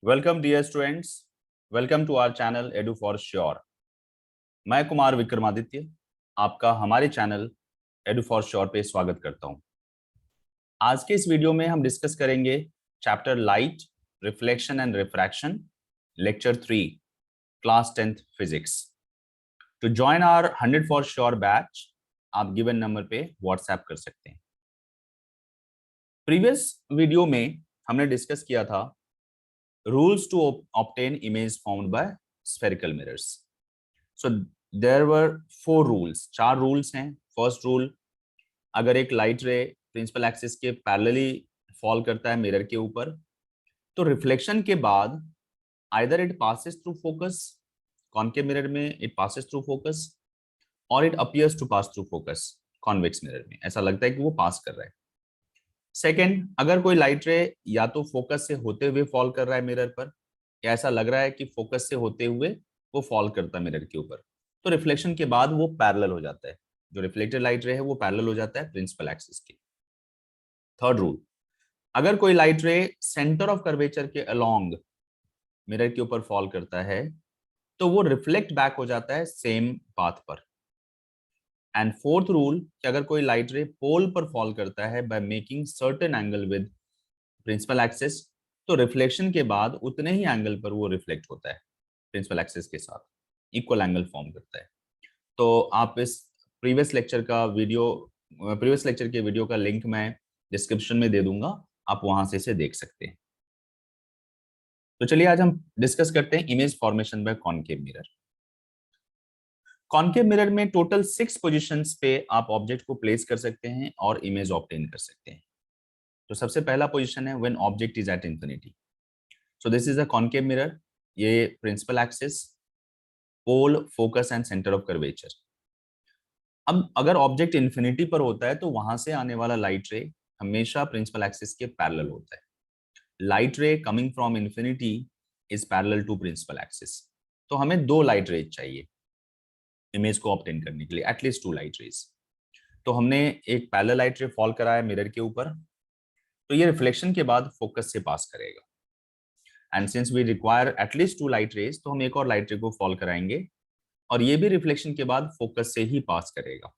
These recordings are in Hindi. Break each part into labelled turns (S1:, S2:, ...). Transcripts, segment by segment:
S1: Welcome dear students, welcome to our channel Edu for Sure. मैं कुमार विक्रमादित्य आपका हमारे चैनल एडू फॉर श्योर पे स्वागत करता हूं। आज के इस वीडियो में हम डिस्कस करेंगे chapter light, reflection and refraction, lecture 3, class 10th physics. To join our 100 for Sure batch आप गिवन नंबर पे व्हाट्सएप कर सकते हैं। प्रीवियस वीडियो में हमने डिस्कस किया था rules to obtain image formed by spherical mirrors. So there were 4 rules, 4 rules हैं। फर्स्ट रूल, अगर एक लाइट रे प्रिंसिपल एक्सिस के पैरेलली फॉल करता है मिरर के ऊपर, तो रिफ्लेक्शन के बाद either it passes through focus, concave mirror में इट पासेस थ्रू फोकस, और it appears to pass through focus, convex mirror में ऐसा लगता है कि वो पास कर रहा है। सेकेंड, अगर कोई लाइट रे या तो फोकस से होते हुए फॉल कर रहा है मिरर पर, या ऐसा लग रहा है कि फोकस से होते हुए वो फॉल करता है मिरर के ऊपर, तो रिफ्लेक्शन के बाद वो पैरेलल हो जाता है। जो रिफ्लेक्टेड लाइट रे है वो पैरेलल हो जाता है प्रिंसिपल एक्सिस के। थर्ड रूल, अगर कोई लाइट रे सेंटर ऑफ कर्वेचर के अलोंग मिरर के ऊपर फॉल करता है तो वो रिफ्लेक्ट बैक हो जाता है सेम पाथ पर। एंड फोर्थ रूल, कि अगर कोई लाइट रे पोल पर फॉल करता है by making certain angle with principal axis, तो रिफ्लेक्शन के बाद उतने ही एंगल पर वो रिफ्लेक्ट होता है प्रिंसिपल एक्सिस के साथ, इक्वल एंगल फॉर्म करता है। तो आप इस प्रीवियस लेक्चर के वीडियो का लिंक मैं डिस्क्रिप्शन में दे दूंगा, आप वहां से इसे देख सकते हैं। तो चलिए आज हम डिस्कस करते हैं image formation bye concave mirror. Concave mirror में टोटल 6 पोजीशंस पे आप ऑब्जेक्ट को प्लेस कर सकते हैं और इमेज ऑब्टेन कर सकते हैं। तो सबसे पहला पोजीशन है when object is at infinity. So this is a concave mirror. ये principal axis, pole, focus and centre of curvature. अब अगर ऑब्जेक्ट इंफिनिटी पर होता है तो वहां से आने वाला लाइट रे हमेशा प्रिंसिपल एक्सिस के पैरेलल होता है। Light ray coming from infinity is parallel to principal axis. तो हमें 2 लाइट रेज चाहिए इमेज को ऑब्टेन करने के लिए, एटलीस्ट 2 लाइट रेज। तो हमने एक पैरेलल लाइट रे फॉल कराया मिरर के ऊपर, तो ये रिफ्लेक्शन के बाद फोकस से पास करेगा। And since we require at least 2 light rays, तो हम एक और लाइट रे को फॉल कराएंगे और ये भी रिफ्लेक्शन के बाद फोकस से ही पास करेगा।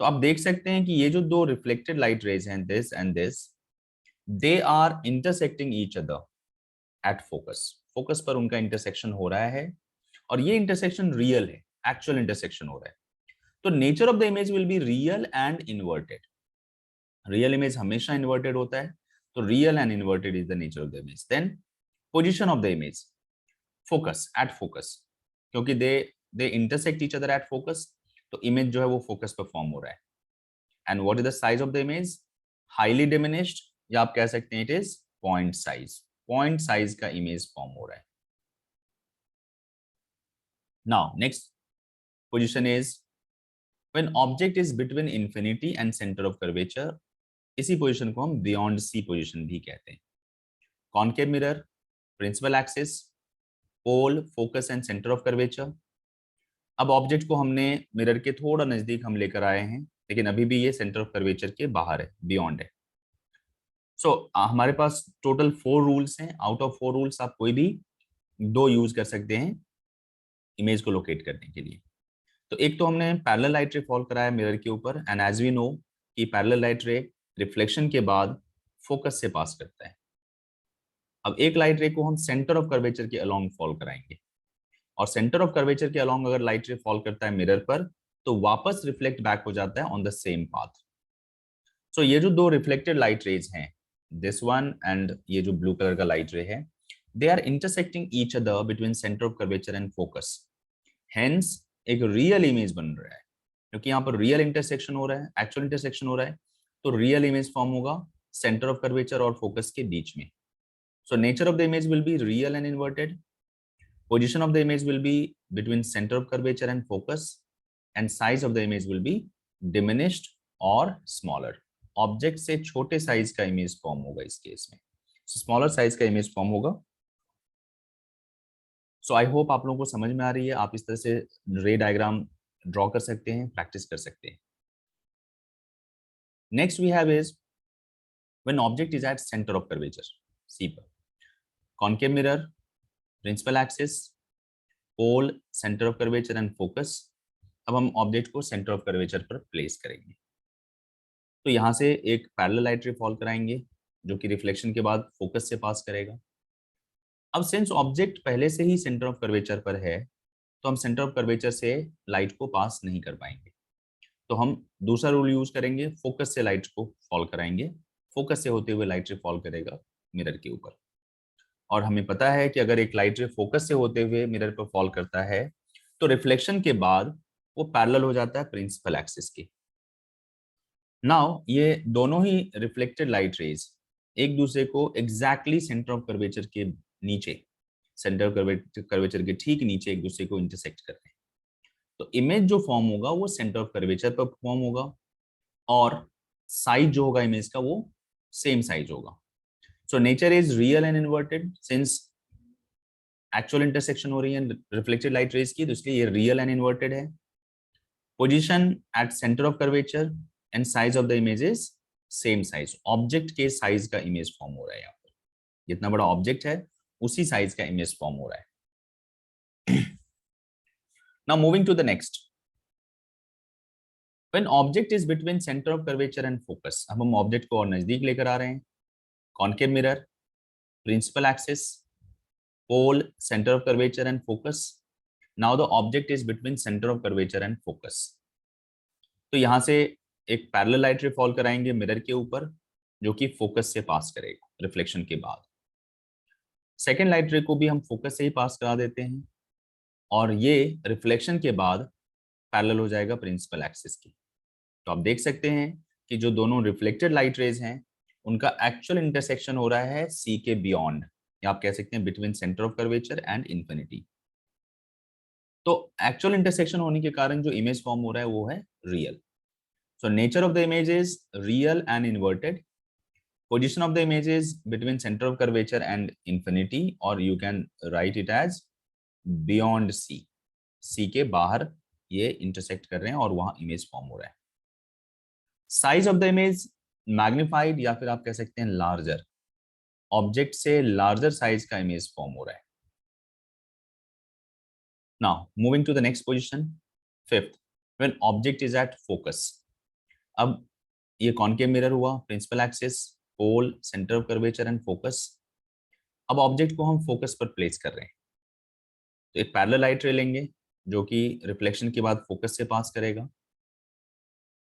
S1: तो आप देख सकते हैं कि ये जो 2 रिफ्लेक्टेड लाइट रेज हैं, this and this, they are intersecting each other at focus. Focus पर उनका इंटरसेक्शन हो रहा है और ये इंटरसेक्शन रियल है, एक्चुअल इंटरसेक्शन हो रहा है। तो nature of the image will be real and inverted. Real image हमेशा इन्वर्टेड होता है, तो real and inverted is the nature of the image. Then position of the image, focus, at focus, क्योंकि दे intersect each other at focus, तो इमेज जो है वो फोकस पर फॉर्म हो रहा है। And what is the size of the image? Highly diminished, या आप कह सकते हैं it is point size. Point size का इमेज फॉर्म हो रहा है। Now next position is when object is between infinity and centre of curvature. इसी पोजीशन को हम बियॉन्ड सी पोजीशन भी कहते हैं। Concave mirror, principal axis, pole, focus and centre of curvature. अब ऑब्जेक्ट को हमने मिरर के थोड़ा नजदीक हम लेकर आए हैं, लेकिन अभी भी ये सेंटर ऑफ कर्वेचर के बाहर है, बियॉन्ड है। सो हमारे पास टोटल 4 रूल्स हैं। आउट ऑफ 4 रूल्स आप कोई भी 2 यूज कर सकते हैं इमेज को लोकेट करने के लिए। तो एक तो हमने पैरेलल लाइट रे फॉल कराया मिरर के ऊपर, एंड एज वी नो कि पैरेलल लाइट रे रिफ्लेक्शन के बाद फोकस से पास करता है। अब एक लाइट रे को हम सेंटर ऑफ कर्वेचर के अलोंग फॉल कराएंगे, और सेंटर ऑफ कर्वेचर के अलोंग अगर लाइट रे फॉल करता है मिरर पर, तो वापस रिफ्लेक्ट बैक हो जाता है on the same path. So ये जो 2 रिफ्लेक्टेड लाइट रेज हैं, दिस वन एंड ये जो ब्लू कलर का लाइट रे है, they are intersecting each other between centre of curvature and focus. Hence एक रियल इमेज बन रहा है, क्योंकि यहाँ पर रियल इंटरसेक्शन हो रहा है, एक्चुअल इंटरसेक्शन हो रहा है, तो रियल इमेज फॉर्म होगा सेंटर ऑफ कर्वेचर और फोकस के बीच में। सो nature of the image will be real and inverted. Position of the image will be between center of curvature and focus, and size of the image will be diminished or smaller. Object से छोटे साइज का इमेज फॉर्म होगा इस केस में, स्मॉलर साइज का इमेज फॉर्म होगा। सो आई होप आप लोगों को समझ में आ रही है। आप इस तरह से रे डायग्राम ड्रॉ कर सकते हैं, प्रैक्टिस कर सकते हैं। Next we have is when object is at centre of curvature, C पर। Concave mirror, principal axis, pole, centre of curvature and focus. अब हम ऑब्जेक्ट को सेंटर ऑफ कर्वेचर पर प्लेस करेंगे। तो यहाँ से एक पैरेलल लाइट रे फॉल कराएंगे जो कि रिफ्लेक्शन के बाद फोकस से पास करेगा। अब सिंस ऑब्जेक्ट पहले से ही सेंटर ऑफ कर्वेचर पर है तो हम सेंटर ऑफ कर्वेचर से लाइट को पास नहीं कर पाएंगे। तो हम दूसरा रूल यूज करेंगे, फोकस से लाइट को फॉल कराएंगे। फोकस से होते हुए लाइट रे फॉल करेगा मिरर के ऊपर। और हमें पता है कि अगर एक लाइट रे फोकस से होते हुए मिरर पर फॉल करता है तो रिफ्लेक्शन के बाद वो पैरेलल हो जाता है प्रिंसिपल एक्सिस के। नाउ ये दोनों ही रिफ्लेक्टेड लाइट रेज एक दूसरे को एग्जैक्टली सेंटर ऑफ कर्वेचर के नीचे, सेंटर ऑफ कर्वेचर के ठीक नीचे एक दूसरे को इंटरसेक्ट करते हैं। तो इमेज जो फॉर्म होगा वो सेंटर ऑफ कर्वेचर पर फॉर्म होगा और साइज जो होगा इमेज का वो सेम साइज होगा। So nature is real and inverted since actual intersection हो रही है रिफ्लेक्टेड लाइट रेज की, तो इसलिए ये रियल एंड इन्वर्टेड है। Position eight centre of curvature and size of the image is same size. Object के साइज का इमेज फॉर्म हो रहा है यहाँ पर, जितना बड़ा ऑब्जेक्ट है उसी साइज का इमेज फॉर्म हो रहा है। Now moving to the next, when object is between centre of curvature and focus. अब हम ऑब्जेक्ट को और नजदीक लेकर आ रहे हैं। Concave mirror, principal axis, pole, centre of curvature and focus. Now the object is between centre of curvature and focus. तो यहां से एक पैरेलल लाइट रे फॉल कराएंगे मिरर के ऊपर जो कि फोकस से पास करेगा रिफ्लेक्शन के बाद। सेकेंड लाइट रे को भी हम फोकस से ही पास करा देते हैं और ये रिफ्लेक्शन के बाद पैरेलल हो जाएगा प्रिंसिपल एक्सिस की। तो आप देख सकते हैं कि जो दोनों रिफ्लेक्टेड लाइट रेज हैं उनका एक्चुअल इंटरसेक्शन हो रहा है सी के बियॉन्ड, या आप कह सकते हैं between centre of curvature and infinity. तो एक्चुअल इंटरसेक्शन होने के कारण जो इमेज फॉर्म हो रहा है वो है real. So nature of the image is real and inverted. Position of the image is between center of curvature and infinity, or you can write it as beyond C. C के बाहर ये intersect कर रहे हैं और वहां image form हो रहा है। Size of the image magnified, या फिर आप कह सकते हैं larger। Object से larger size का image form हो रहा है। Now moving to the next position, fifth, when object is at focus। अब ये कॉनकेव मिरर हुआ, principal axis, pole, centre of curvature and focus. अब ऑब्जेक्ट को हम फोकस पर प्लेस कर रहे हैं तो एक पैरेलल लाइट रे लेंगे जो कि रिफ्लेक्शन के बाद फोकस से पास करेगा।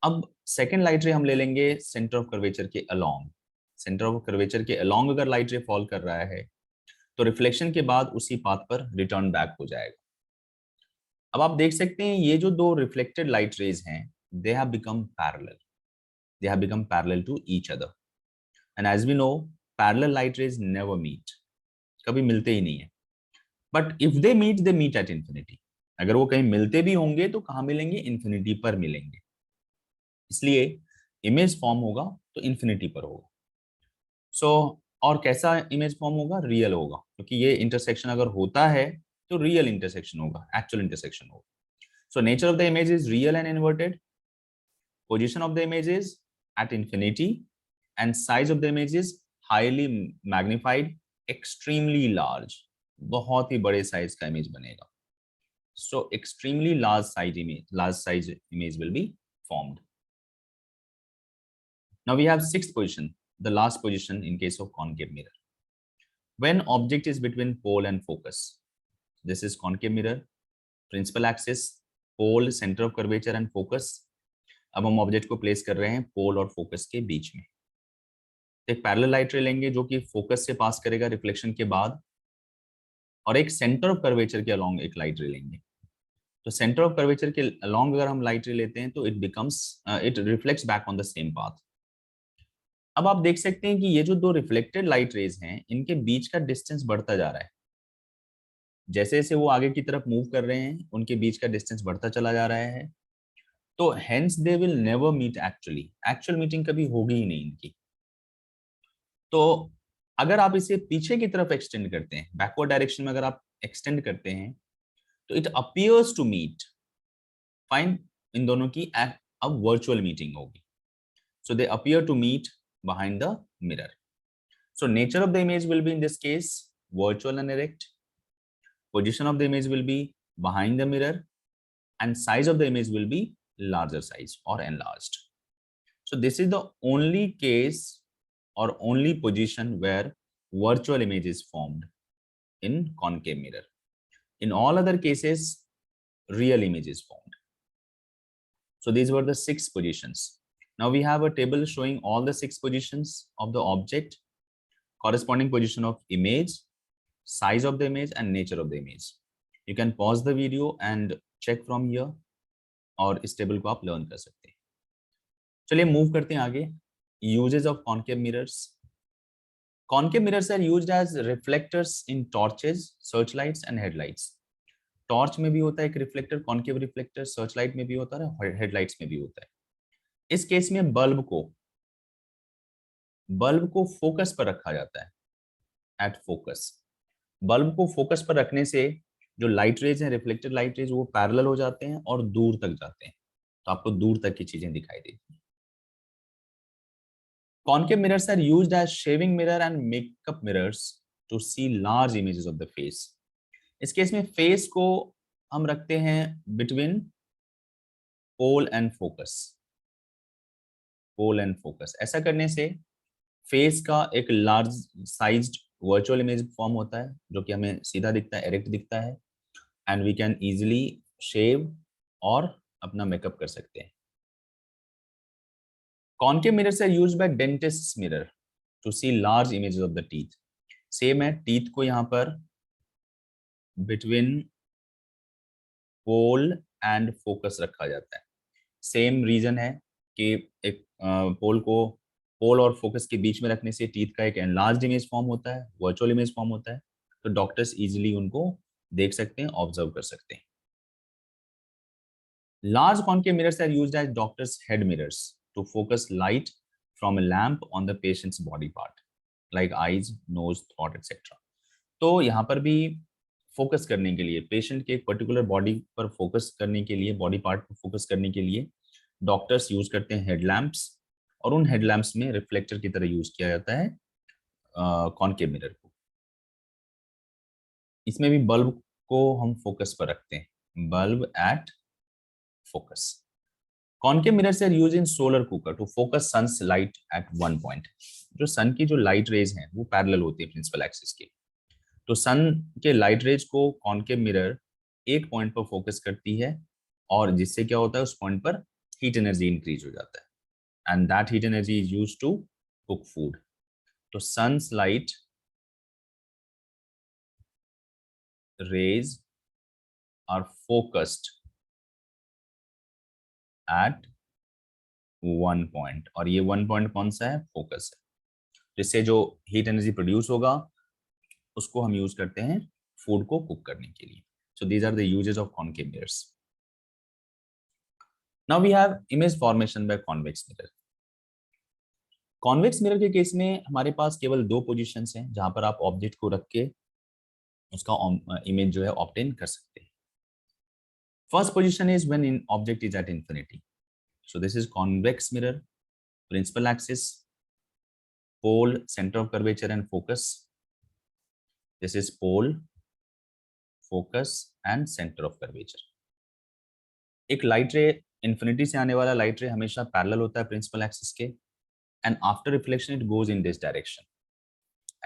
S1: अब सेकेंड लाइट रे हम ले लेंगे सेंटर ऑफ कर्वेचर के अलोंग। सेंटर ऑफ कर्वेचर के अलोंग अगर लाइट रे फॉल कर रहा है तो रिफ्लेक्शन के बाद उसी पाथ पर रिटर्न बैक हो जाएगा। अब आप देख सकते हैं ये जो दो रिफ्लेक्टेड लाइट रेज हैं they have become parallel, they have become parallel to each other, and as we know parallel light rays never meet, कभी मिलते ही नहीं है। but if they meet they meet at infinity। अगर वो कहीं मिलते भी होंगे तो कहाँ मिलेंगे, इंफिनिटी पर मिलेंगे। इसलिए इमेज फॉर्म होगा तो इंफिनिटी पर होगा। सो और कैसा इमेज फॉर्म होगा, रियल होगा, क्योंकि ये इंटरसेक्शन अगर होता है तो रियल इंटरसेक्शन होगा, एक्चुअल इंटरसेक्शन होगा। So nature of the image is real and inverted. Position of the image is at infinity and size of the image is highly magnified, extremely large। बहुत ही बड़े साइज का इमेज बनेगा। so extremely large size image will be formed। now we have sixth position, the last position in case of concave mirror, when object is between pole and focus। this is concave mirror, principal axis, pole, center of curvature and focus। अब हम ऑब्जेक्ट को प्लेस कर रहे हैं पोल और फोकस के बीच में। एक पैरेलल लाइट रे लेंगे जो कि फोकस से पास करेगा रिफ्लेक्शन के बाद, और एक सेंटर ऑफ कर्वेचर के अलोंग एक लाइट रे लेंगे। तो सेंटर ऑफ कर्वेचर के अलोंग अगर हम लाइट रे लेते हैं तो it reflects back on the same path. अब आप देख सकते हैं कि ये जो दो रिफ्लेक्टेड लाइट रेज हैं इनके बीच का डिस्टेंस बढ़ता जा रहा है। जैसे जैसे वो आगे की तरफ मूव कर रहे हैं उनके बीच का डिस्टेंस बढ़ता चला जा रहा है। तो hence they will never meet actually, actual meeting कभी होगी ही नहीं इनकी। तो अगर आप इसे पीछे की तरफ एक्सटेंड करते हैं, बैकवर्ड डायरेक्शन में अगर आप एक्सटेंड करते हैं तो it appears to meet, fine, इन दोनों की अब वर्चुअल मीटिंग होगी। So they appear to meet behind the mirror. So nature of the image will be in this case virtual and erect. Position of the image will be behind the mirror, and size of the image will be larger size or enlarged. So this is the only case or only position where virtual image is formed in concave mirror. In all other cases, real image is formed. So these were the 6 positions. Now we have a table showing all the 6 positions of the object, corresponding position of image, size of the image and nature of the image. You can pause the video and check from here, और इस टेबल को आप लर्न कर सकते हैं. चलिए मूव करते हैं आगे. Uses of concave mirrors. Concave mirrors are used as reflectors in torches, searchlights and headlights. Torch में भी होता है एक रिफ्लेक्टर, कॉन्केव रिफ्लेक्टर, सर्चलाइट में भी होता है और हेडलाइट्स में भी होता है. इस केस में बल्ब को फोकस पर रखा जाता है, एट फोकस. बल्ब को फोकस पर रखने से जो लाइट रेज हैं, रिफ्लेक्टेड लाइट रेज, वो पैरेलल हो जाते हैं और दूर तक जाते हैं, तो आपको दूर तक की चीजें दिखाई देती हैं. Concave mirrors are used as shaving mirror and makeup mirrors to see large images of the face. इस केस में फेस को हम रखते हैं between pole and focus. Pole and focus ऐसा करने से फेस का एक large sized virtual image form होता है, जो कि हमें सीधा दिखता है, एरेक्ट दिखता है, एंड वी कैन इजीली शेव और अपना मेकअप कर सकते हैं. Concave mirrors are used by dentist's mirror to see large images of the teeth. Same है, टीथ को यहाँ पर बिटवीन पोल एंड फोकस रखा जाता है. सेम रीजन है कि एक पोल और फोकस के बीच में रखने से टीथ का एक एनलार्ज्ड इमेज फॉर्म होता है, वर्चुअल इमेज फॉर्म होता है, तो डॉक्टर्स इजीली उनको देख सकते हैं, ऑब्जर्व कर सकते हैं. Large concave mirrors are used as doctors' head mirrors to focus light from a lamp on the patient's body part, like eyes, nose, throat, etc. तो यहाँ पर भी फोकस करने के लिए, पेशेंट के एक पर्टिकुलर बॉडी पर फोकस करने के लिए, बॉडी पार्ट पर फोकस करने के लिए डॉक्टर्स यूज करते हैं हेडलैम्प्स, और उन हेडलैम्प्स में रिफ्लेक्टर की तरह यूज किया जाता है कॉनकेव मिरर को. इसमें भी बल्ब को हम फोकस पर रखते हैं, bulb at focus. Concave mirrors are used in solar cooker to focus sun's light at one point. जो सन की जो लाइट रेज हैं वो पैरेलल होती है प्रिंसिपल एक्सिस के, तो सन के लाइट रेज को कॉनकेव मिरर एक पॉइंट पर फोकस करती है, और जिससे क्या होता है, उस पॉइंट पर हीट एनर्जी इंक्रीज हो जाता है, and that heat energy is used to cook food. तो sun's light rays are focused at one point, और ये वन पॉइंट कौन सा है, फोकस है. जिससे जो हीट एनर्जी प्रोड्यूस होगा उसको हम यूज करते हैं फूड को कुक करने के लिए. So these are the uses of concave mirrors. Now we have image formation by convex mirror. Convex mirror के केस में हमारे पास केवल 2 पोजीशंस हैं जहां पर आप ऑब्जेक्ट को रख के उसका इमेज जो है ऑब्टेन कर सकते हैं. First position is when in object is at infinity. So this is convex mirror, principal axis, pole, center of curvature and focus. This is pole, focus and center of curvature. एक लाइट रे, इंफिनिटी से आने वाला लाइट रे हमेशा पैरेलल होता है प्रिंसिपल एक्सिस के, and after reflection it goes in this direction.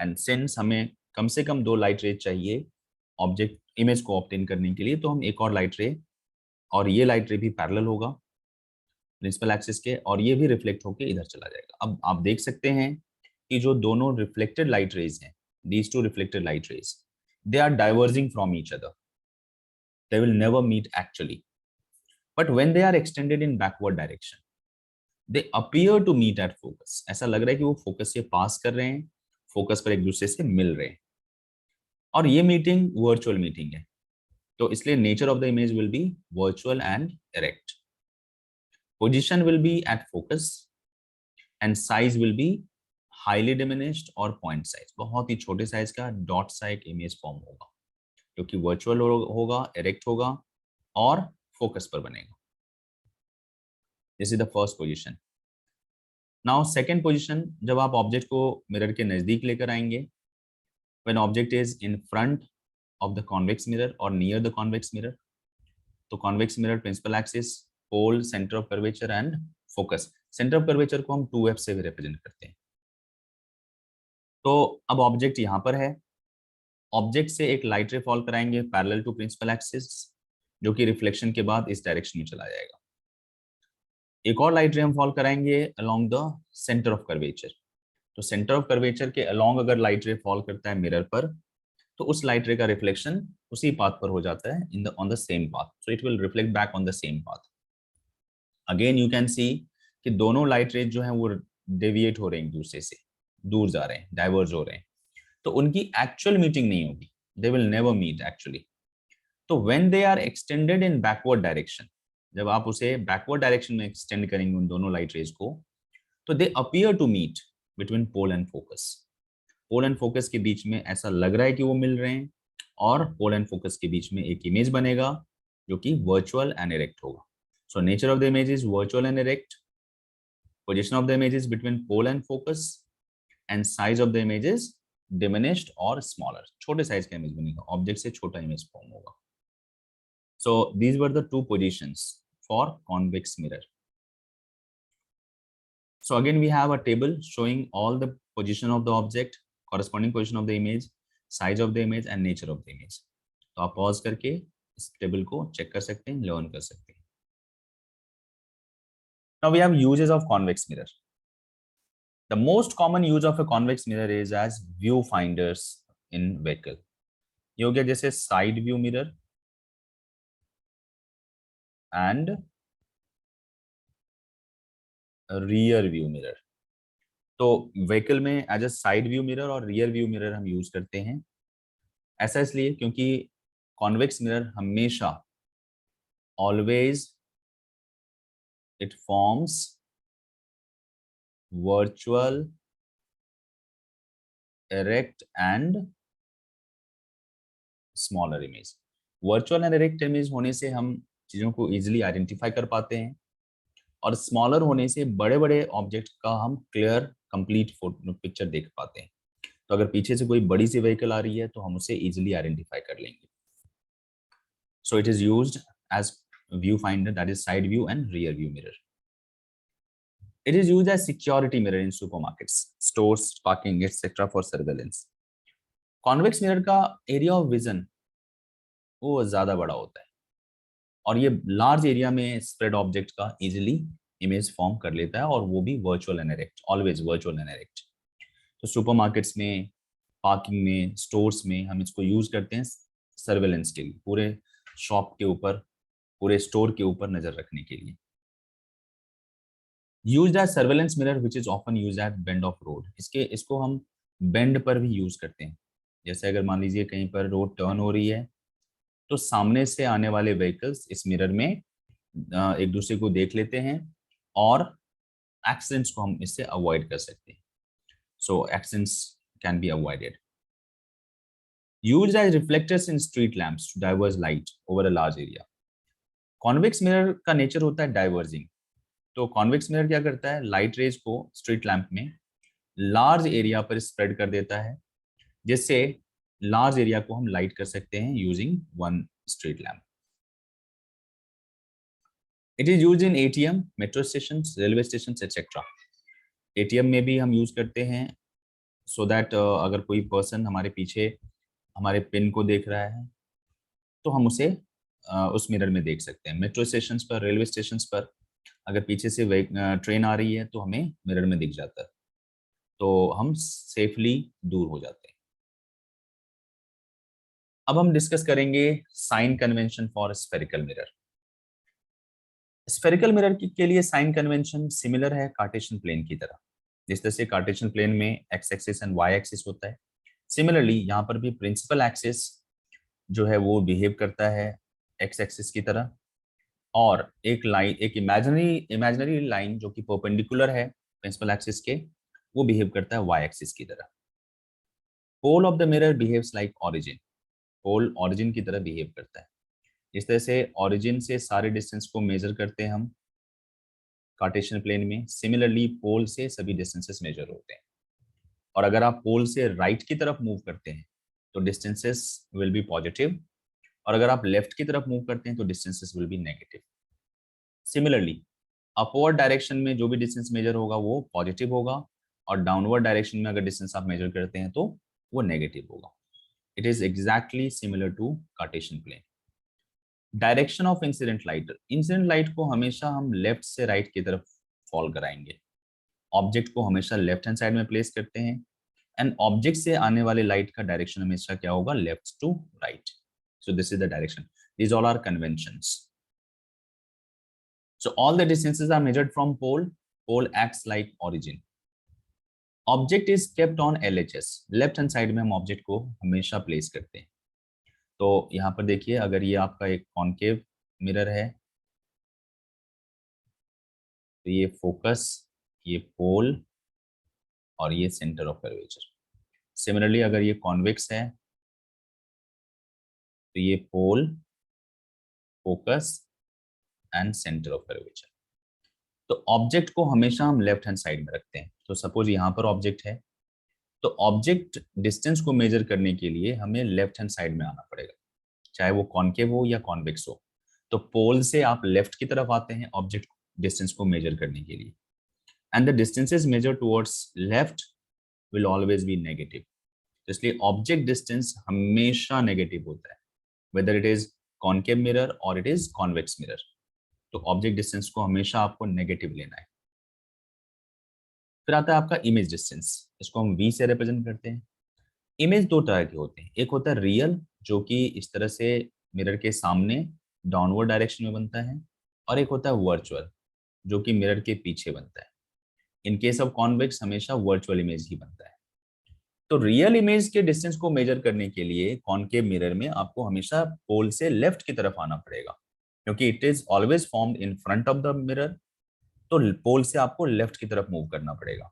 S1: And since हमें कम से कम 2 लाइट रे चाहिए ऑब्जेक्ट इमेज को ऑब्टेन करने के लिए, तो हम एक और लाइट रे, और ये लाइट रे भी पैरेलल होगा प्रिंसिपल एक्सिस के, और ये भी रिफ्लेक्ट होके इधर चला जाएगा. अब आप देख सकते हैं कि जो दोनों रिफ्लेक्टेड लाइट रेज हैं, these two reflected light rays, they are diverging from each other. They will never meet actually. But when they are extended in backward direction, they appear to meet at focus. ऐसा लग रहा है कि वो फोकस से पास कर रहे हैं, फोकस पर एक दूसरे से मिल रहे हैं, और ये मीटिंग वर्चुअल मीटिंग है, तो इसलिए nature of the image will B virtual and erect. Position will be at focus and size will be highly diminished और point size, बहुत ही छोटे साइज का डॉट सा एक इमेज फॉर्म होगा, जो कि वर्चुअल होगा, इरेक्ट होगा और फोकस पर बनेगा. This is the first position. Now second position, जब आप ऑब्जेक्ट को मिरर के नजदीक लेकर आएंगे, when object is in front of the convex mirror or near the convex mirror, तो convex mirror principal axis, pole, center of curvature and focus. center of curvature को हम 2f से भी represent करते हैं. तो अब ऑब्जेक्ट यहाँ पर है, ऑब्जेक्ट से एक लाइट रे फॉल कराएंगे पैरेलल टू प्रिंसिपल एक्सिस, जो कि रिफ्लेक्शन के बाद इस डायरेक्शन में चला जाएगा. एक और लाइट रे हम फॉल कराएंगे along the centre of curvature. तो सेंटर ऑफ कर्वेचर के अलोंग अगर लाइट रे फॉल करता है मिरर पर, तो उस लाइट रे का रिफ्लेक्शन उसी पाथ पर हो जाता है in the on the same path, so it will reflect back on the same path. Again you can see कि दोनों लाइट रेज जो है वो डेविएट हो रहे हैं एक दूसरे से, दूर जा रहे हैं, डाइवर्ज हो रहे हैं, तो उनकी एक्चुअल मीटिंग नहीं होगी, they will never meet actually. तो when they are extended in backward direction, जब आप उसे बैकवर्ड डायरेक्शन में एक्सटेंड करेंगे उन दोनों लाइट रेज को, तो they appear to meet between pole and focus. Pole and focus के बीच में ऐसा लग रहा है कि वो मिल रहे हैं, और पोल एंड फोकस के बीच में एक इमेज बनेगा जो कि वर्चुअल एंड इरेक्ट होगा. So nature of the image is virtual and erect. Position of the image is between pole and focus, and size of the image is diminished और स्मॉलर. छोटे साइज का इमेज बनेगा, ऑब्जेक्ट से छोटा इमेज फॉर्म होगा. So these were the two positions for convex mirror. So again we have a table showing all the position of the object, corresponding position of the image, size of the image and nature of the image. तो आप pause करके इस टेबल को चेक कर सकते हैं, लर्न कर सकते हैं. Now we have uses of convex mirror. The most common use of a convex mirror is as viewfinders in vehicle. ये हो गया जैसे side view mirror and rear view mirror. तो व्हीकल में as a side view mirror और रियर व्यू मिरर हम यूज करते हैं. ऐसा इसलिए क्योंकि कॉन्वेक्स मिरर हमेशा always it forms virtual, erect and smaller image. Virtual and erect image होने से हम चीजों को इजीली आइडेंटिफाई कर पाते हैं, और स्मॉलर होने से बड़े बड़े ऑब्जेक्ट का हम क्लियर कंप्लीट फोटो पिक्चर देख पाते हैं. तो अगर पीछे से कोई बड़ी सी व्हीकल आ रही है तो हम उसे इजीली आइडेंटिफाई कर लेंगे. So it is used as view finder, that is side view and rear view mirror. It is used as security mirror in supermarkets, stores, parking etcetera for surveillance. Convex mirror का एरिया ऑफ विजन वो ज्यादा बड़ा होता है, और ये लार्ज एरिया में स्प्रेड ऑब्जेक्ट का इजीली इमेज फॉर्म कर लेता है, और वो भी virtual and erect, always virtual and erect. तो सुपरमार्केट्स में, पार्किंग में, स्टोर्स में हम इसको यूज करते हैं सर्वेलेंस के लिए, पूरे शॉप के ऊपर, पूरे स्टोर के ऊपर नजर रखने के लिए. Used as surveillance mirror which is often used at bend of road. इसको हम बेंड पर भी यूज करते हैं. जैसे अगर मान लीजिए कहीं पर रोड टर्न हो रही है, तो सामने से आने वाले व्हीकल्स इस मिरर में एक दूसरे को देख लेते हैं, और एक्सीडेंट्स को हम इससे अवॉइड कर सकते हैं. So accidents can be avoided. Used as reflectors in street lamps to diverge light over a large area. Convex mirror का नेचर होता है डाइवर्जिंग. तो कॉन्वेक्स मिरर क्या करता है, लाइट रेज को स्ट्रीट लैंप में लार्ज एरिया पर स्प्रेड कर देता है, जिससे लार्ज एरिया को हम लाइट कर सकते हैं using one street lamp. It is used in ATM, metro station, railway station etcetera. ATM में भी हम यूज करते हैं, सो दैट अगर कोई पर्सन हमारे पीछे हमारे पिन को देख रहा है तो हम उसे उस मिरर में देख सकते हैं. मेट्रो स्टेशन पर, रेलवे स्टेशन पर अगर पीछे से ट्रेन आ रही है तो हमें मिरर में दिख जाता है, तो हम सेफली दूर हो जाते हैं. अब हम डिस्कस करेंगे sign convention for spherical mirror. Spherical mirror के लिए साइन कन्वेंशन सिमिलर है कार्टेशियन प्लेन की तरह. जिस तरह से कार्टेशियन प्लेन में X axis and Y axis होता है, सिमिलरली यहाँ पर भी प्रिंसिपल एक्सिस जो है वो बिहेव करता है एक्स एक्सिस की तरह, और एक लाइन, एक इमेजिनरी लाइन जो कि परपेंडिकुलर है प्रिंसिपल एक्सिस के, वो बिहेव करता है वाई एक्सिस की तरह. Pole of the mirror behaves like origin. Pole origin की तरह बिहेव करता है. इस तरह से ऑरिजिन से सारे डिस्टेंस को मेजर करते हैं हम कार्टेशियन प्लेन में, सिमिलरली पोल से सभी डिस्टेंसेस मेजर होते हैं. और अगर आप पोल से राइट की तरफ मूव करते हैं तो डिस्टेंसेस विल बी पॉजिटिव, और अगर आप लेफ्ट की तरफ मूव करते हैं तो distances will be negative. Similarly upward direction में जो भी डिस्टेंस मेजर होगा वो पॉजिटिव होगा, और डाउनवर्ड डायरेक्शन में अगर डिस्टेंस आप मेजर करते हैं तो वो नेगेटिव होगा। It is exactly similar to Cartesian plane. Direction of incident light को हमेशा हम लेफ्ट से राइट की तरफ फॉल कराएंगे। ऑब्जेक्ट को हमेशा लेफ्ट हैंड साइड में प्लेस करते हैं, एंड ऑब्जेक्ट से आने वाले लाइट का डायरेक्शन हमेशा क्या होगा, left to right. So this is the direction, these all are conventions. So all the distances are measured from pole. Pole acts like origin. Object is kept on LHS. Left hand side में हम ऑब्जेक्ट को हमेशा प्लेस करते हैं। तो यहाँ पर देखिए, अगर ये आपका एक कॉन्केव मिरर है तो ये फोकस, ये पोल और ये सेंटर ऑफ कर्वेचर। सिमिलरली अगर ये कॉन्वेक्स है तो ये pole, focus and centre of curvature. तो ऑब्जेक्ट को हमेशा हम लेफ्ट हैंड साइड में रखते हैं। तो सपोज यहाँ पर ऑब्जेक्ट है, तो ऑब्जेक्ट डिस्टेंस को मेजर करने के लिए हमें लेफ्ट हैंड साइड में आना पड़ेगा, चाहे वो कॉन्केव हो या कॉन्वेक्स हो। तो पोल से आप लेफ्ट की तरफ आते हैं ऑब्जेक्ट डिस्टेंस को मेजर करने के लिए, and the distances measure towards left will always be negative. इसलिए ऑब्जेक्ट डिस्टेंस हमेशा नेगेटिव होता है, whether it is concave mirror और इट इज कॉन्वेक्स मिरर। तो ऑब्जेक्ट डिस्टेंस को हमेशा आपको नेगेटिव लेना है। फिर आता है आपका इमेज डिस्टेंस, इसको हम v से रिप्रेजेंट करते हैं। इमेज दो तरह के होते हैं, एक होता है रियल, जो कि इस तरह से मिरर के सामने डाउनवर्ड डायरेक्शन में बनता है, और एक होता है वर्चुअल, जो कि मिरर के पीछे बनता है। इन केस ऑफ कॉन्वेक्स हमेशा वर्चुअल इमेज ही बनता है। तो रियल इमेज के डिस्टेंस को मेजर करने के लिए कॉन्केव मिरर में आपको हमेशा पोल से लेफ्ट की तरफ आना पड़ेगा, क्योंकि it is always formed in front of the mirror. तो पोल से आपको लेफ्ट की तरफ मूव करना पड़ेगा,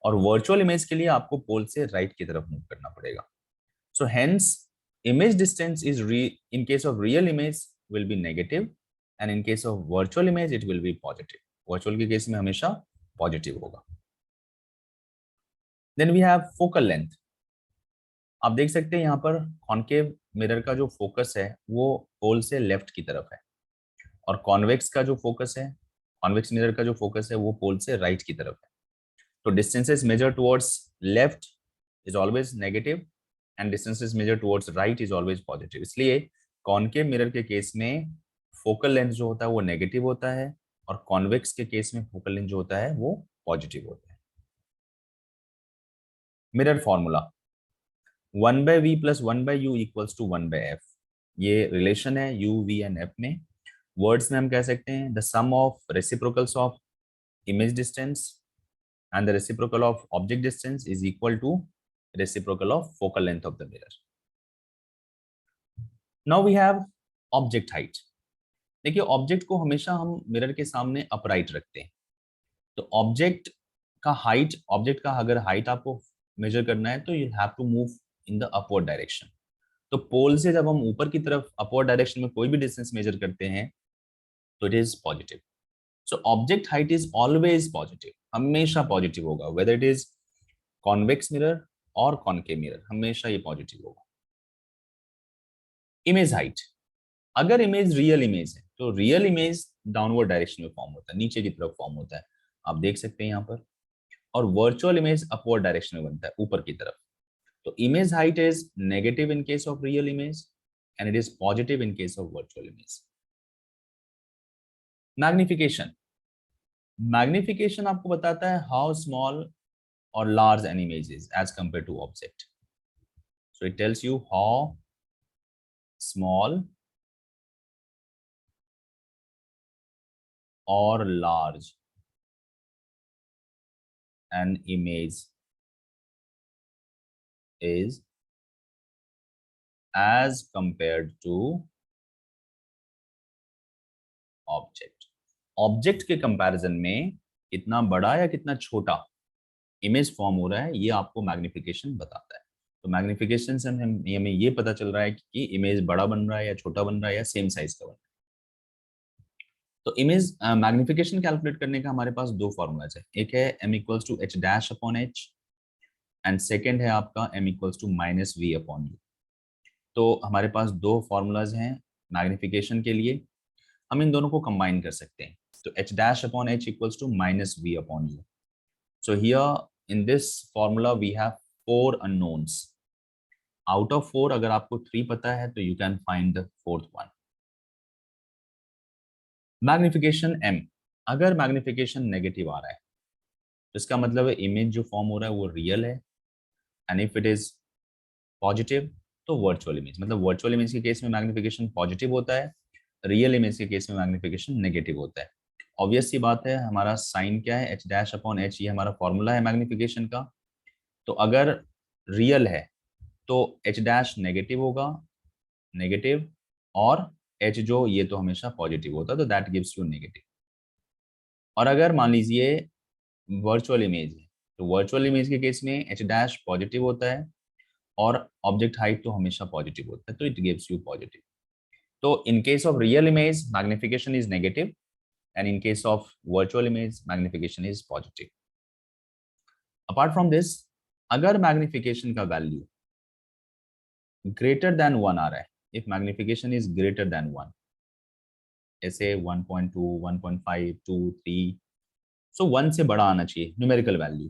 S1: और वर्चुअल इमेज के लिए आपको पोल से राइट की तरफ मूव करना पड़ेगा। So hence image distance is in case of real image will be negative, and in case of virtual image it will be positive. Virtual के केस में हमेशा पॉजिटिव होगा। Then we have focal length. आप देख सकते हैं यहाँ पर कॉन्केव मिरर का जो फोकस है वो पोल से लेफ्ट की तरफ है, और कॉन्वेक्स का जो फोकस है, कॉन्वेक्स मिरर का जो फोकस है वो पोल से राइट की तरफ है। तो distances measure towards left is always negative, and distances measure towards right is always positive. इसलिए कॉन्केव मिरर के केस में फोकल लेंथ जो होता है वो नेगेटिव होता है, और कॉन्वेक्स के केस में फोकल लेंथ जो होता है वो पॉजिटिव होता है। Mirror formula 1/v + 1/u = 1/f। ये रिलेशन है u, v एंड f में। वर्ड्स में हम कह सकते हैं the sum of reciprocals of image distance and the reciprocal of object distance is equal to reciprocal of focal length of the mirror. Now we have object height. देखिए ऑब्जेक्ट को हमेशा हम मिरर के सामने अपराइट रखते हैं। तो ऑब्जेक्ट का हाइट, ऑब्जेक्ट का अगर हाइट आपको मेजर करना है तो you have to move in the upward direction. तो पोल से जब हम ऊपर की तरफ अपवर्ड डायरेक्शन में कोई भी डिस्टेंस मेजर करते हैं तो it is positive. So object height is always positive, हमेशा पॉजिटिव होगा, weather it is convex mirror और कॉन्केव मिरर, हमेशा ये पॉजिटिव होगा। इमेज हाइट, अगर इमेज रियल इमेज है तो रियल इमेज डाउनवर्ड डायरेक्शन में फॉर्म होता है, नीचे की तरफ फॉर्म होता है, आप देख सकते हैं यहाँ पर। और वर्चुअल इमेज अपवर्ड डायरेक्शन में बनता है, ऊपर की तरफ। तो image height is negative in case of real image and it is positive in case of virtual image. Magnification, magnification आपको बताता है how small or large an image is as compared to object. So it tells you how small or large an image is as compared to object. Object के कंपैरिजन में कितना बड़ा या कितना छोटा इमेज फॉर्म हो रहा है, ये आपको मैग्निफिकेशन बताता है। तो मैग्निफिकेशन से हमें ये पता चल रहा है कि इमेज बड़ा बन रहा है या छोटा बन रहा है या सेम साइज का बन रहा है। तो इमेज मैग्निफिकेशन कैलकुलेट करने का हमारे पास दो फॉर्मूलाज है, एक है m = h' / h and second है आपका m = -v/u। तो हमारे पास दो फॉर्मूलाज हैं मैग्निफिकेशन के लिए, हम इन दोनों को कंबाइन कर सकते हैं। तो h dash upon h equals to minus v upon u. So here in this formula we have 4 unknowns. Out of 4 अगर आपको 3 पता है तो you can find the fourth one. Magnification m, अगर मैग्निफिकेशन नेगेटिव आ रहा है तो इसका मतलब है इमेज जो फॉर्म हो रहा है वो रियल है, and if it is positive तो वर्चुअल इमेज, मतलब वर्चुअल इमेज के केस में मैग्निफिकेशन पॉजिटिव होता है, रियल इमेज के केस में मैग्निफिकेशन नेगेटिव होता है। ऑब्वियस सी बात है, हमारा साइन क्या है, h डैश अपॉन h, ये हमारा फॉर्मूला है मैग्निफिकेशन का। तो अगर रियल है तो h डैश नेगेटिव होगा, नेगेटिव, और h जो ये तो हमेशा पॉजिटिव होता है, तो दैट गिव्स यू नेगेटिव। और अगर मान लीजिए वर्चुअल इमेज है तो वर्चुअल इमेज के केस में h डैश पॉजिटिव होता है और ऑब्जेक्ट हाइट तो हमेशा पॉजिटिव होता है, तो इट गिव्स यू पॉजिटिव। तो in case of real image magnification is negative, and in case of virtual image magnification is positive. Apart from this, अगर magnification का value greater than 1 आ रहा है, if magnification is greater than 1, जैसे 1.2, 1.5, 2, 3, so 1 से बड़ा आना चाहिए न्यूमेरिकल वैल्यू,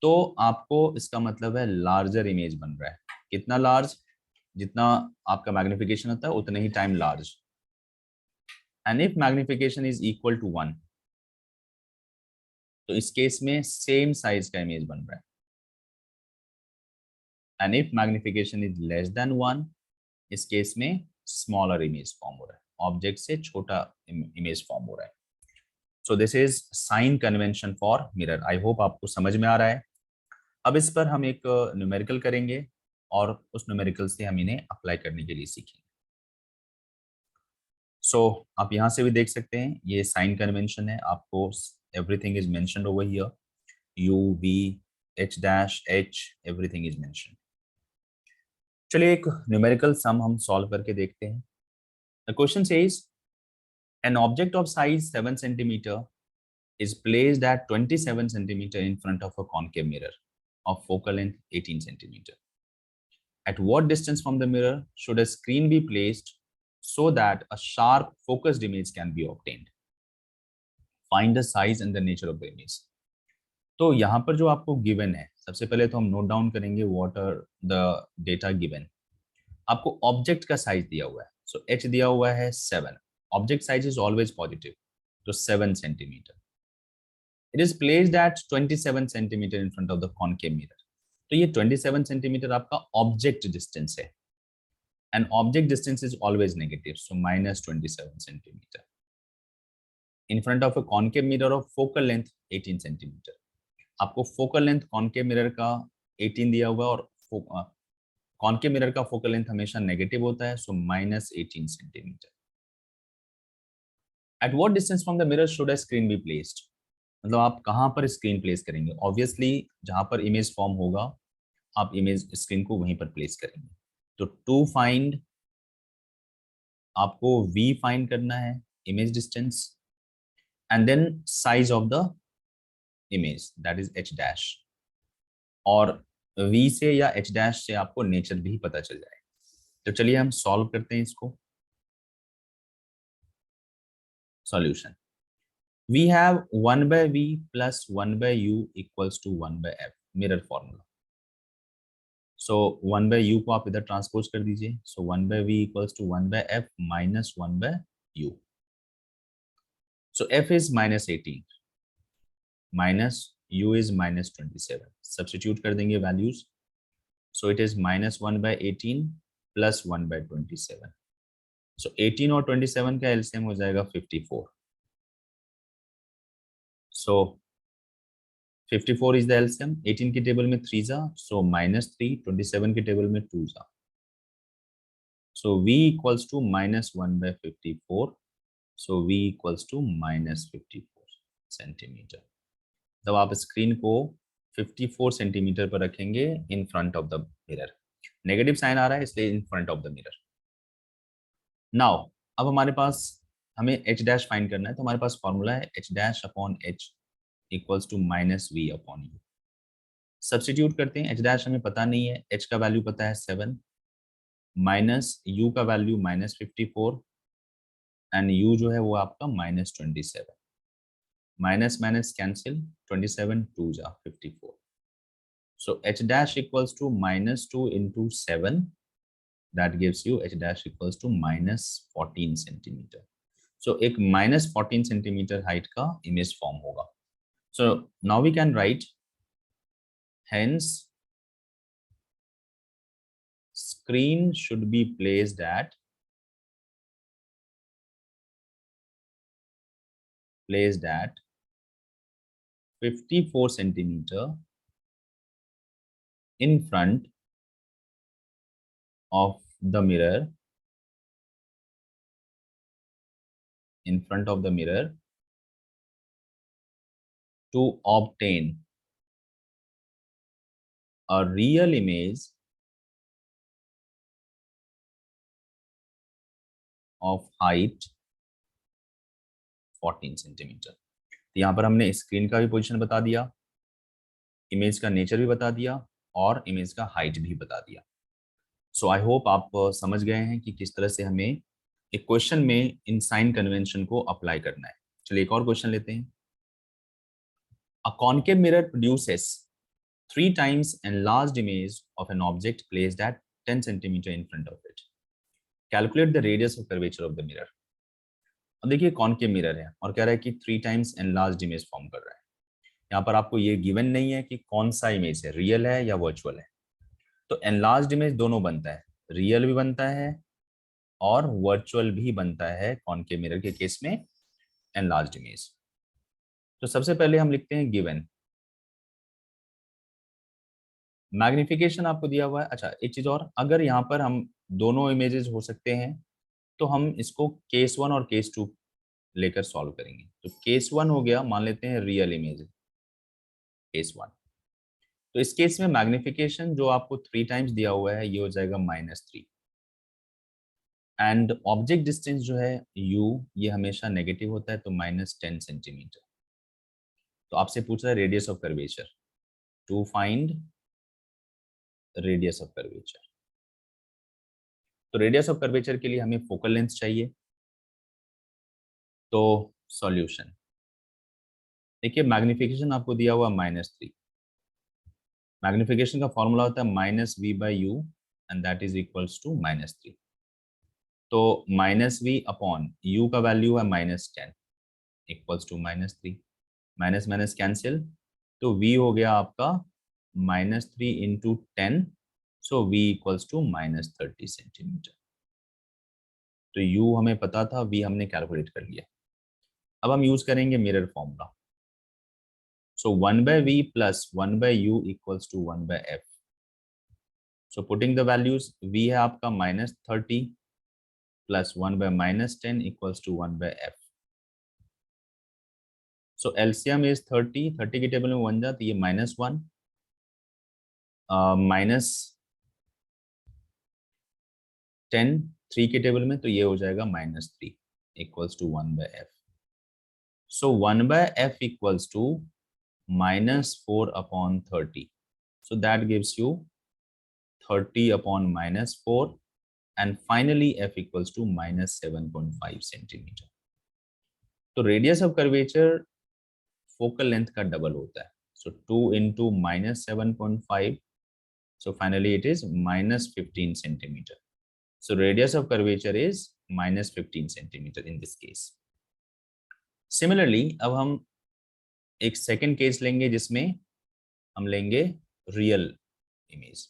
S1: तो आपको इसका मतलब है लार्जर इमेज बन रहा है। कितना लार्ज? जितना आपका मैग्निफिकेशन होता है उतने ही time large. And if magnification is equal to 1, तो इस केस में सेम साइज का इमेज बन रहा है। And if magnification is less than 1, इस केस में स्मॉलर इमेज फॉर्म हो रहा है, ऑब्जेक्ट से छोटा इमेज फॉर्म हो रहा है। सो this is sine convention for mirror. I hope आपको समझ में आ रहा है। अब इस पर हम एक न्यूमेरिकल करेंगे और उस न्यूमेरिकल से हम इन्हें अप्लाई करने के लिए सीखेंगे। सो आप यहाँ से भी देख सकते हैं, ये साइन कन्वेंशन है, आपको everything is mentioned over here, u v h dash h, everything is mentioned. चलिए एक न्यूमेरिकल सम हम सॉल्व करके देखते हैं। The question says an object of size 7 centimeter is placed at 27 centimeter in front of a concave mirror of focal length 18 centimeter. At what distance from the mirror should a screen be placed so that a sharp focused image can be obtained? Find the size and the nature of the image. तो यहाँ पर जो आपको गिवन है, सबसे पहले तो हम नोट डाउन करेंगे what are the data given. आपको ऑब्जेक्ट का साइज दिया हुआ है, सो h दिया हुआ है 7, object size is always positive, तो 7 centimetre. It is placed at 27 centimetre in front of the concave mirror, तो ये 27 सेंटीमीटर आपका ऑब्जेक्ट डिस्टेंस है, and object distance is always negative, so minus 27 centimetre in front of a concave mirror of focal length 18 centimetre. आपको फोकल लेंथ कॉनकेव मिरर का 18 दिया हुआ है, और कॉनकेव मिरर का फोकल लेंथ हमेशा नेगेटिव होता है, so minus 18 centimetre. At what distance from the mirror should a screen be placed, मतलब आप कहाँ पर स्क्रीन प्लेस करेंगे? ऑब्वियसली जहां पर इमेज फॉर्म होगा आप इमेज स्क्रीन को वहीं पर प्लेस करेंगे। तो टू फाइंड, आपको v फाइंड करना है, image distance, and then size of the image that is h dash, और v से या h डैश से आपको नेचर भी पता चल जाए। तो चलिए हम सॉल्व करते हैं इसको। Solution, we have 1 by v plus 1 by u equals to 1 by f, mirror formula. So 1 by u को आप इधर ट्रांसपोज कर दीजिए, सो 1 by v equals to 1 by f minus 1 by u. So f is minus 18, minus u is minus 27. Substitute कर देंगे values. So it is minus 1 by 18 plus 1 by 27. So 18 और 27 का LCM हो जाएगा 54. So 54 is the LCM. 18 की टेबल में 3 जा, so minus 3, 27 की टेबल में 2 जा. So v equals to minus 1 by 54. So v equals to minus 54 centimetre. तब आप स्क्रीन को 54 सेंटीमीटर पर रखेंगे in front of the mirror. Negative sign आ रहा है इसलिए in front of the mirror. Now अब हमारे पास, हमें h डैश फाइंड करना है, तो हमारे पास फॉर्मूला है h dash upon h equals to minus v upon u। Substitute करते हैं, h डैश हमें पता नहीं है, h का वैल्यू पता है 7, माइनस यू का वैल्यू -54 एंड यू जो है वो आपका -27, माइनस माइनस कैंसिल, 27 2 जा 54, so h dash equals to -2 into 7, that gives you h dash equals to -14 centimeter. So एक -14 centimeter height का image form होगा. So now we can write, hence screen should be placed at 54 centimeter in front of the mirror, to obtain a real image of height 14 centimeter. यहाँ पर हमने स्क्रीन का भी पोजीशन बता दिया, इमेज का नेचर भी बता दिया और इमेज का हाइट भी बता दिया. सो आई होप आप समझ गए हैं कि किस तरह से हमें एक क्वेश्चन में इन साइन कन्वेंशन को अप्लाई करना है. चलिए एक और क्वेश्चन लेते हैं. A concave mirror produces 3 times enlarged image of an object placed at 10 centimeter in front of it. Calculate the radius of curvature of the mirror. अब देखिए कॉन्केव मिरर है और कह रहा है कि 3 times enlarged image फॉर्म कर रहा है. यहाँ पर आपको ये गिवन नहीं है कि कौन सा इमेज है, रियल है या वर्चुअल है. तो एनलार्ज्ड इमेज दोनों बनता है, रियल भी बनता है और वर्चुअल भी बनता है कॉन्केव मिरर के केस में एनलार्ज्ड इमेज. तो सबसे पहले हम लिखते हैं गिवन. मैग्निफिकेशन आपको दिया हुआ है. अच्छा एक चीज और, अगर यहाँ पर हम दोनों इमेजेस हो सकते हैं तो हम इसको केस 1 और केस 2 लेकर सॉल्व करेंगे. तो केस 1 हो गया, मान लेते हैं रियल इमेज केस 1. तो इस केस में मैग्निफिकेशन जो आपको 3 टाइम्स दिया हुआ है ये हो जाएगा -3 एंड ऑब्जेक्ट डिस्टेंस जो है u ये हमेशा नेगेटिव होता है तो -10 सेंटीमीटर. तो आपसे पूछ रहा है radius of curvature, to find radius of curvature. तो रेडियस ऑफ कर्वेचर के लिए हमें फोकल लेंथ चाहिए. तो सॉल्यूशन देखिए, मैग्निफिकेशन आपको दिया हुआ -3. मैग्निफिकेशन का फॉर्मूला होता है -v/u and that is equals to -3. तो -v अपॉन u का वैल्यू है -10 equals to -3, minus minus cancel, तो v हो गया आपका -3 into 10, so v equals to -30 centimetre. तो u हमें पता था, v हमने कैलकुलेट कर लिया. अब हम यूज करेंगे mirror formula. So 1/v plus 1/u equals to 1/f. So putting the values, v है आपका -30 plus 1/-10 equals to 1/f. So LCM is 30 की टेबल में 1 जा तो ये -1 -10 3 के टेबल में तो ये हो जाएगा -3 equals to 1/f. So 1/f equals to -4 upon 30. So that gives you 30 upon -4 and finally f equals to -7.5 centimeter. तो radius of curvature focal length का डबल होता है. So 2 into -7.5, so finally it is -15 centimeter. So radius of curvature is -15 centimeter in this case. Similarly, अब हम एक सेकेंड केस लेंगे जिसमें हम लेंगे रियल इमेज.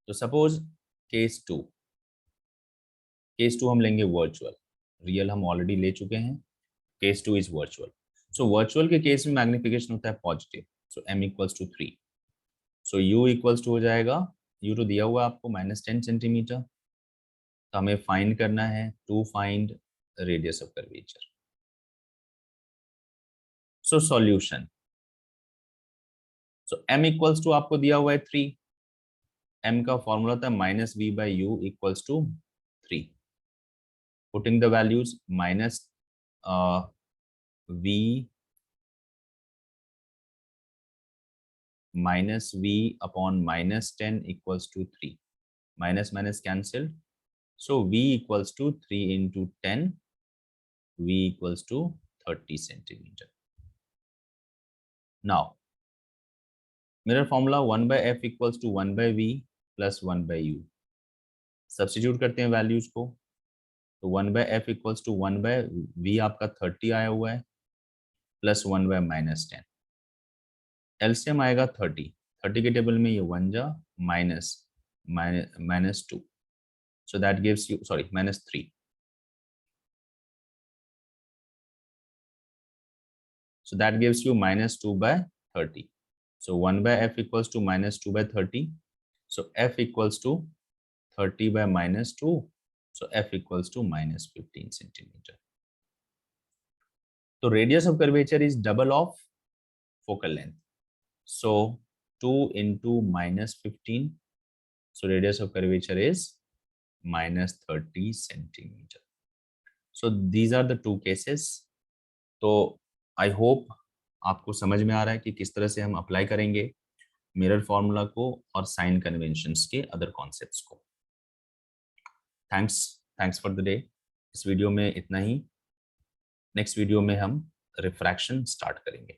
S1: तो सपोज केस 2 हम लेंगे वर्चुअल. रियल हम ऑलरेडी ले चुके हैं, case 2 is virtual. So virtual के केस में मैग्निफिकेशन होता है positive, so m equals to 3. So u equals to हो जाएगा, u तो दिया हुआ है आपको -10 सेंटीमीटर. तो हमें फाइंड करना है, to find radius of curvature. So solution, so m equals to आपको दिया हुआ है 3. m का फॉर्मूला था -v/u equals to 3. Putting the values, v upon -10 equals to 3. minus minus cancelled, so V equals to 3 into 10, V equals to 30 centimeter. Now mirror formula 1 by F equals to 1 by V plus 1 by U. Substitute करते हैं वैल्यूज को, तो 1 by F equals to 1 by V आपका 30 आया हुआ है प्लस 1 by -10, एलसीएम आएगा 30 के टेबल में ये 1 जा -2, so that gives you, sorry, -3, so that gives you -2 by 30. So 1 by F equals to -2 by 30, so F equals to 30 by -2, so F equals to -15 centimeter. So radius of curvature is double of focal length, so 2 into -15, so radius of curvature is -30 centimeter. So these are the two cases. तो आई होप आपको समझ में आ रहा है कि किस तरह से हम अप्लाई करेंगे मिरर फॉर्मूला को और साइन कन्वेंशंस के अदर कॉन्सेप्ट्स को. Thanks for the day. इस वीडियो में इतना ही. नेक्स्ट वीडियो में हम रिफ्रैक्शन स्टार्ट करेंगे.